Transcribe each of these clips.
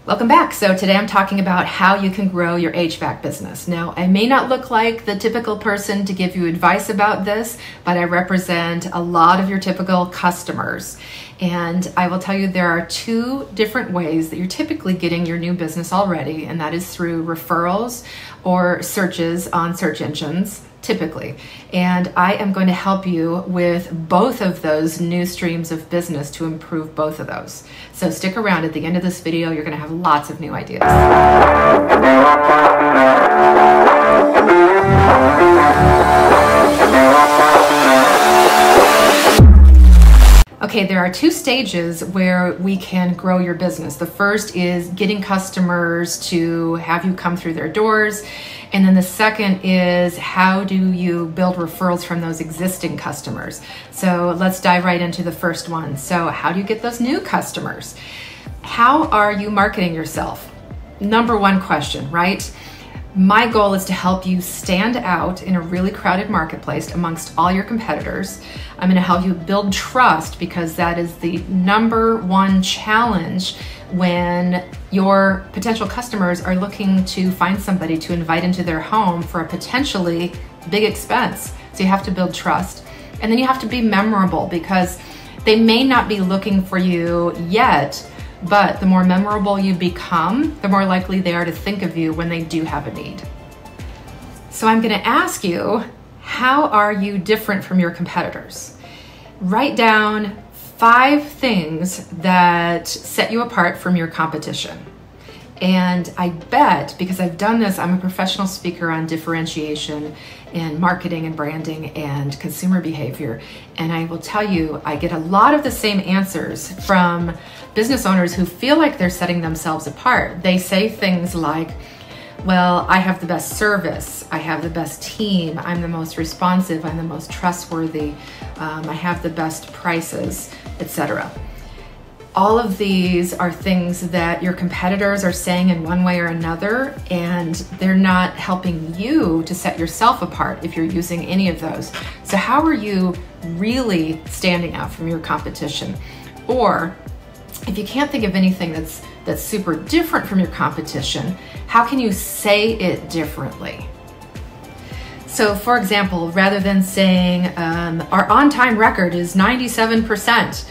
Welcome back. So today I'm talking about how you can grow your HVAC business. Now, I may not look like the typical person to give you advice about this, but I represent a lot of your typical customers. And I will tell you there are two different ways that you're typically getting your new business already, and that is through referrals or searches on search engines, typically. And I am going to help you with both of those new streams of business to improve both of those. So stick around. At the end of this video, you're going to have lots of new ideas. Okay, there are two stages where we can grow your business. The first is getting customers to have you come through their doors. And then the second is how do you build referrals from those existing customers? So let's dive right into the first one. So how do you get those new customers? How are you marketing yourself? Number one question, right? My goal is to help you stand out in a really crowded marketplace amongst all your competitors. I'm going to help you build trust because that is the number one challenge when your potential customers are looking to find somebody to invite into their home for a potentially big expense. So you have to build trust. And then you have to be memorable because they may not be looking for you yet, but the more memorable you become, the more likely they are to think of you when they do have a need. So I'm going to ask you, how are you different from your competitors? Write down 5 things that set you apart from your competition. And I bet, because I've done this, I'm a professional speaker on differentiation and marketing and branding and consumer behavior. And I will tell you, I get a lot of the same answers from business owners who feel like they're setting themselves apart. They say things like, well, I have the best service, I have the best team, I'm the most responsive, I'm the most trustworthy, I have the best prices, etc. All of these are things that your competitors are saying in one way or another, and they're not helping you to set yourself apart if you're using any of those. So how are you really standing out from your competition? Or if you can't think of anything that's super different from your competition, how can you say it differently? So for example, rather than saying our on-time record is 97%,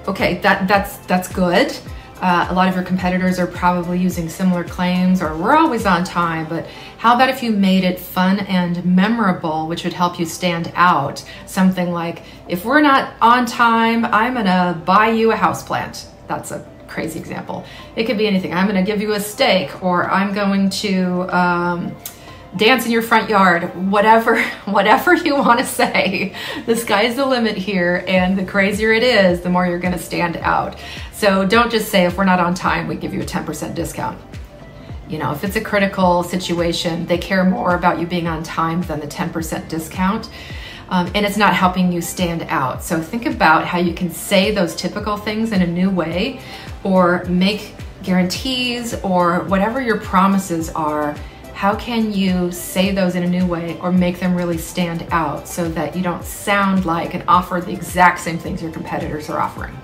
okay, that's good. A lot of your competitors are probably using similar claims, or we're always on time, but how about if you made it fun and memorable, which would help you stand out? Something like, if we're not on time, I'm gonna buy you a houseplant. That's a crazy example. It could be anything. I'm gonna give you a steak, or I'm going to dance in your front yard, whatever you want to say. The sky's the limit here, and the crazier it is, the more you're going to stand out. So don't just say, if we're not on time, we give you a 10% discount. You know, if it's a critical situation, they care more about you being on time than the 10% discount. And it's not helping you stand out. So think about how you can say those typical things in a new way, or make guarantees, or whatever your promises are. How can you say those in a new way or make them really stand out so that you don't sound like and offer the exact same things your competitors are offering?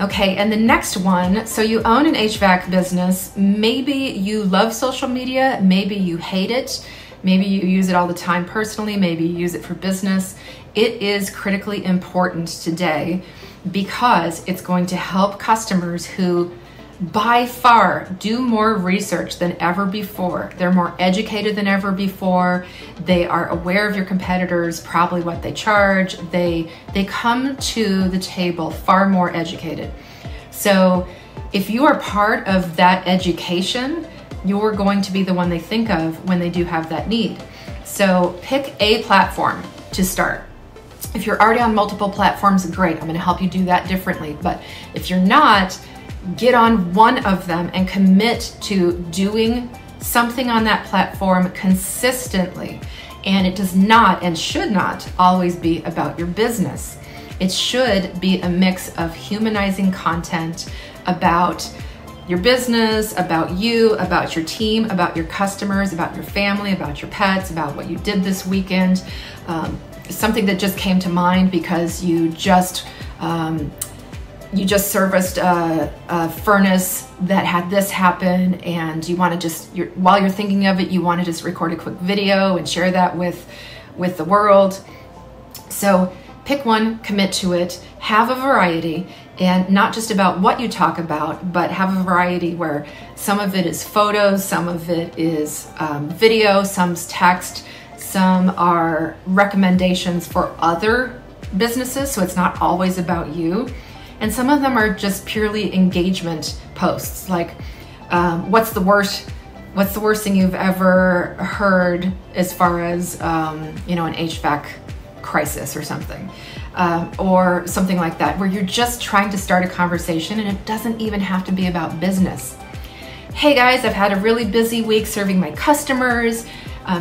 Okay, and the next one, so you own an HVAC business. Maybe you love social media, maybe you hate it, maybe you use it all the time personally, maybe you use it for business. It is critically important today because it's going to help customers who by far do more research than ever before. They're more educated than ever before. They are aware of your competitors, probably what they charge. They come to the table far more educated. So if you are part of that education, you're going to be the one they think of when they do have that need. So pick a platform to start. If you're already on multiple platforms, great. I'm going to help you do that differently. But if you're not, get on one of them and commit to doing something on that platform consistently. And it does not and should not always be about your business. It should be a mix of humanizing content about your business, about you, about your team, about your customers, about your family, about your pets, about what you did this weekend. Something that just came to mind because you just you just serviced a furnace that had this happen, and you want to just, while you're thinking of it, you want to just record a quick video and share that with the world. So pick one, commit to it, have a variety, and not just about what you talk about, but have a variety where some of it is photos, some of it is video, some's text, some are recommendations for other businesses, so it's not always about you. And some of them are just purely engagement posts, like what's the worst thing you've ever heard as far as you know, an HVAC crisis or something, or something like that, where you're just trying to start a conversation, and it doesn't even have to be about business. Hey guys, I've had a really busy week serving my customers.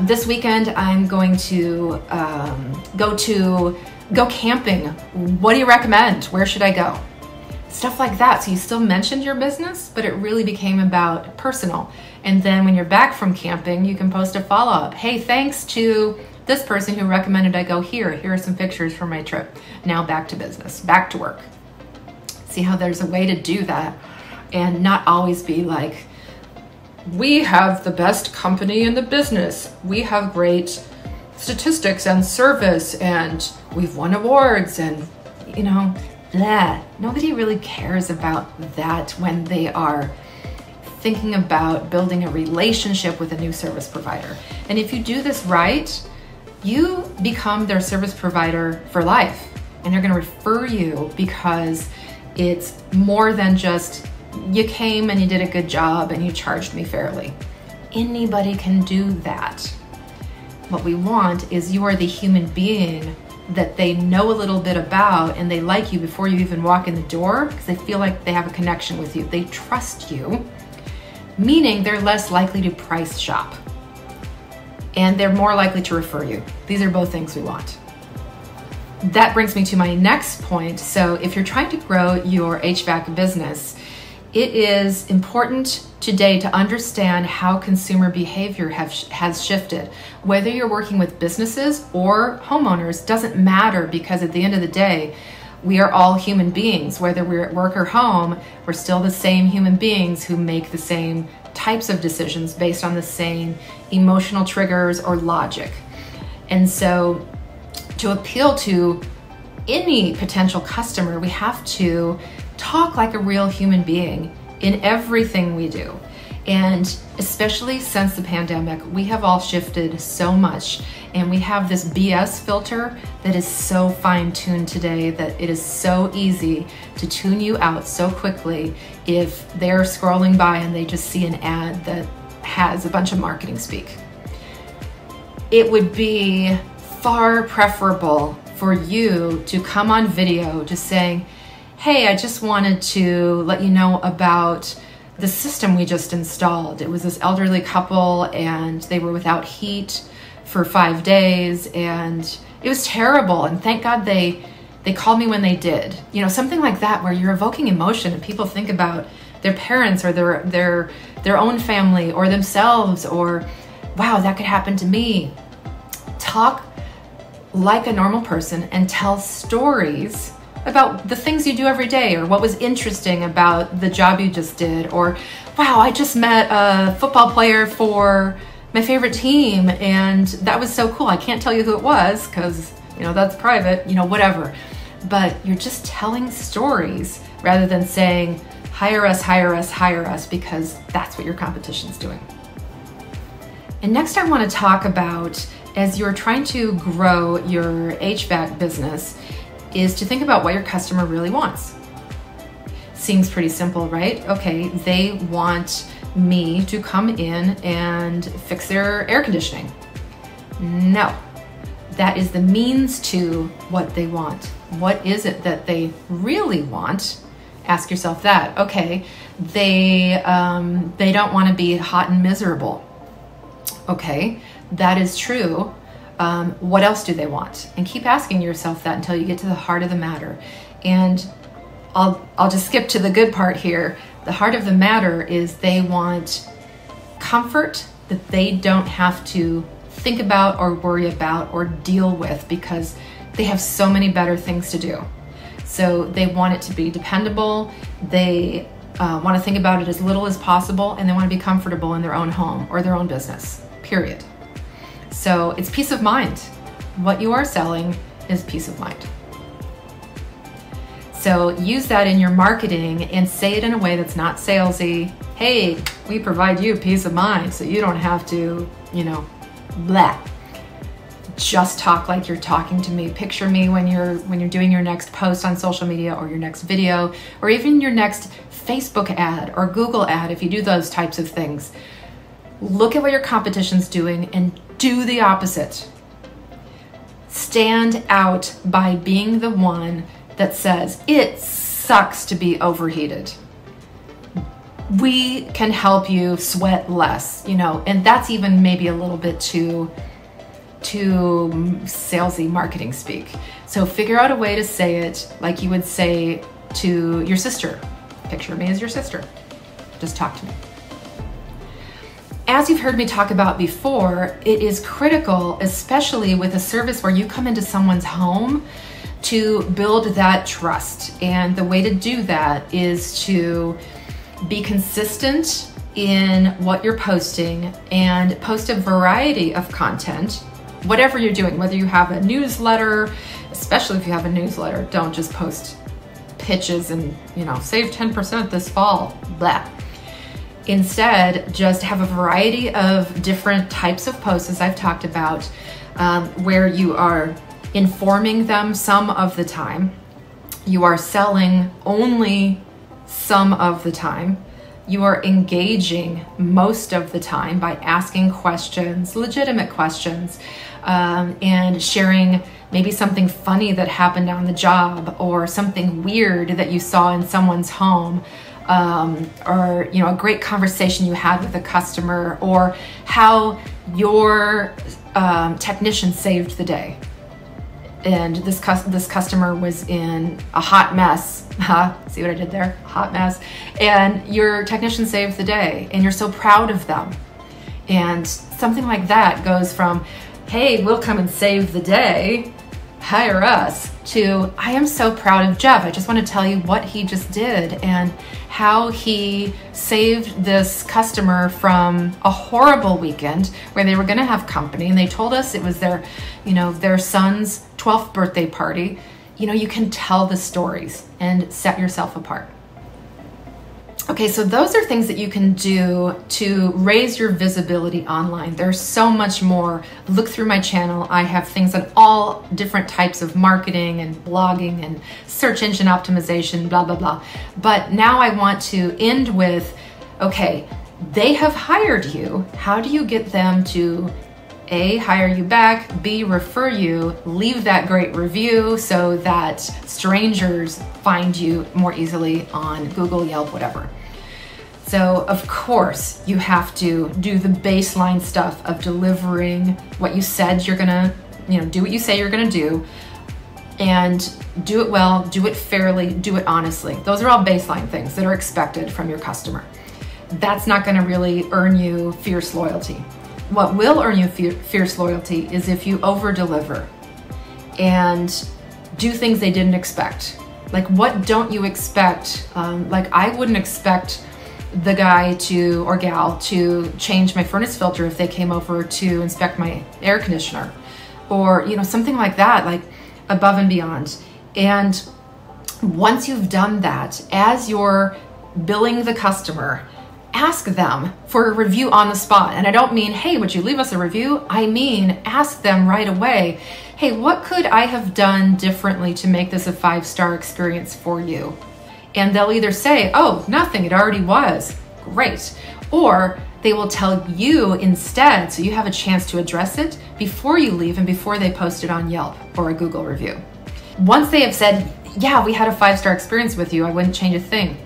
This weekend I'm going to go camping. What do you recommend? Where should I go? Stuff like that. So you still mentioned your business, but it really became about personal. And then when you're back from camping, you can post a follow-up. Hey, thanks to this person who recommended I go here. Here are some pictures from my trip. Now back to business, back to work. See how there's a way to do that and not always be like, we have the best company in the business. We have great statistics and service, and we've won awards, and you know, blah. Nobody really cares about that when they are thinking about building a relationship with a new service provider. And if you do this right, you become their service provider for life, and they're going to refer you because it's more than just you came and you did a good job and you charged me fairly. Anybody can do that. What we want is you are the human being that they know a little bit about, and they like you before you even walk in the door because they feel like they have a connection with you. They trust you, meaning they're less likely to price shop, and they're more likely to refer you. These are both things we want. That brings me to my next point. So if you're trying to grow your HVAC business, it is important today to understand how consumer behavior has shifted. Whether you're working with businesses or homeowners doesn't matter, because at the end of the day, we are all human beings. Whether we're at work or home, we're still the same human beings who make the same types of decisions based on the same emotional triggers or logic. And so to appeal to any potential customer, we have to talk like a real human being in everything we do. And especially since the pandemic, we have all shifted so much, and we have this BS filter that is so fine-tuned today that it is so easy to tune you out so quickly if they're scrolling by and they just see an ad that has a bunch of marketing speak. It would be far preferable for you to come on video just saying, hey, I just wanted to let you know about the system we just installed. It was this elderly couple, and they were without heat for 5 days, and it was terrible. And thank God they called me when they did. You know, something like that, where you're evoking emotion and people think about their parents or their own family or themselves, or wow, that could happen to me. Talk like a normal person and tell stories about the things you do every day, or what was interesting about the job you just did, or wow, I just met a football player for my favorite team and that was so cool. I can't tell you who it was because, you know, that's private, you know, whatever. But you're just telling stories rather than saying, hire us, hire us, hire us, because that's what your competition's doing. And next I want to talk about, as you're trying to grow your HVAC business, is to think about what your customer really wants. Seems pretty simple, right? Okay, they want me to come in and fix their air conditioning. No, that is the means to what they want. What is it that they really want? Ask yourself that. Okay, they don't want to be hot and miserable. Okay, that is true. What else do they want? And keep asking yourself that until you get to the heart of the matter. And I'll just skip to the good part here. The heart of the matter is they want comfort that they don't have to think about or worry about or deal with, because they have so many better things to do. So they want it to be dependable. They want to think about it as little as possible, and they want to be comfortable in their own home or their own business, period. So it's peace of mind. What you are selling is peace of mind. So use that in your marketing and say it in a way that's not salesy. Hey, we provide you peace of mind so you don't have to, blah. Just talk like you're talking to me. Picture me when you're doing your next post on social media or your next video or even your next Facebook ad or Google ad if you do those types of things. Look at what your competition's doing and do the opposite. Stand out by being the one that says, it sucks to be overheated. We can help you sweat less, and that's even maybe a little bit too salesy marketing speak. So figure out a way to say it like you would say to your sister. Picture me as your sister. Just talk to me. As you've heard me talk about before, it is critical, especially with a service where you come into someone's home, to build that trust. And the way to do that is to be consistent in what you're posting and post a variety of content, whatever you're doing, whether you have a newsletter, especially if you have a newsletter, don't just post pitches and, save 10% this fall, blah. Instead, just have a variety of different types of posts, as I've talked about, where you are informing them some of the time, you are selling only some of the time, you are engaging most of the time by asking questions, legitimate questions, and sharing maybe something funny that happened on the job or something weird that you saw in someone's home, or a great conversation you had with a customer, or how your technician saved the day. And this customer was in a hot mess. See what I did there? Hot mess. And your technician saved the day, and you're so proud of them. And something like that goes from, hey, we'll come and save the day, hire us, to, I am so proud of Jeff. I just want to tell you what he just did and how he saved this customer from a horrible weekend where they were going to have company, and they told us it was their son's 12th birthday party. You can tell the stories and set yourself apart. Okay, so those are things that you can do to raise your visibility online. There's so much more. Look through my channel. I have things on all different types of marketing and blogging and search engine optimization, blah, blah, blah. But now I want to end with, okay, they have hired you. How do you get them to A, hire you back, B, refer you, leave that great review so that strangers find you more easily on Google, Yelp, whatever. So of course you have to do the baseline stuff of delivering what you said you're gonna, do what you say you're gonna do, and do it well, do it fairly, do it honestly. Those are all baseline things that are expected from your customer. That's not gonna really earn you fierce loyalty. What will earn you fierce loyalty is if you over-deliver and do things they didn't expect. Like, what don't you expect? Like, I wouldn't expect the guy or gal to change my furnace filter if they came over to inspect my air conditioner, or something like that, like above and beyond. And once you've done that, as you're billing the customer, ask them for a review on the spot. And I don't mean, hey, would you leave us a review? I mean, ask them right away, hey, what could I have done differently to make this a 5-star experience for you? And they'll either say, oh, nothing, it already was. Great. Or they will tell you instead, so you have a chance to address it before you leave and before they post it on Yelp or a Google review. Once they have said, yeah, we had a 5-star experience with you, I wouldn't change a thing,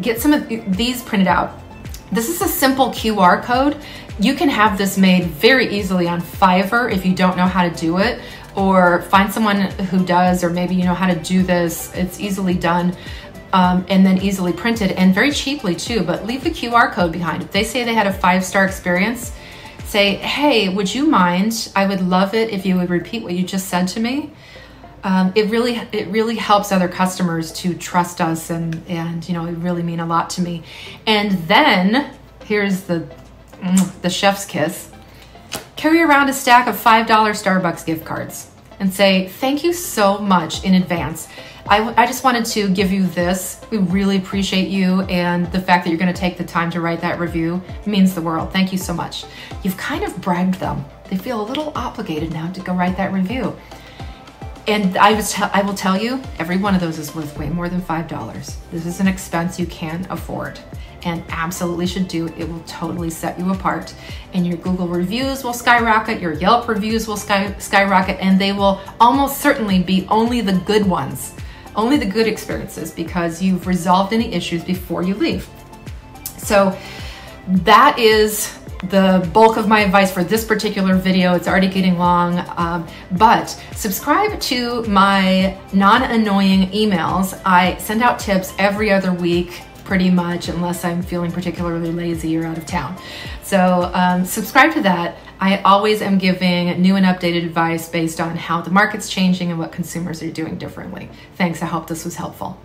get some of these printed out. This is a simple QR code. You can have this made very easily on Fiverr if you don't know how to do it, or find someone who does, or maybe you know how to do this. It's easily done. And then easily printed, and very cheaply too, but leave the QR code behind. If they say they had a 5-star experience, say, hey, would you mind? I would love it if you would repeat what you just said to me. it really helps other customers to trust us, and you know, it really mean a lot to me. And then here's the chef's kiss. Carry around a stack of $5 Starbucks gift cards and say, thank you so much in advance. I just wanted to give you this. We really appreciate you, and the fact that you're going to take the time to write that review means the world. Thank you so much. You've kind of bribed them. They feel a little obligated now to go write that review. And I will tell you, every one of those is worth way more than $5. This is an expense you can afford and absolutely should do. It will totally set you apart, and your Google reviews will skyrocket, your Yelp reviews will skyrocket, and they will almost certainly be only the good ones, only the good experiences, because you've resolved any issues before you leave. So that is the bulk of my advice for this particular video. It's already getting long, but subscribe to my non-annoying emails. I send out tips every other week, pretty much, unless I'm feeling particularly lazy or out of town. So subscribe to that. I always am giving new and updated advice based on how the market's changing and what consumers are doing differently. Thanks, I hope this was helpful.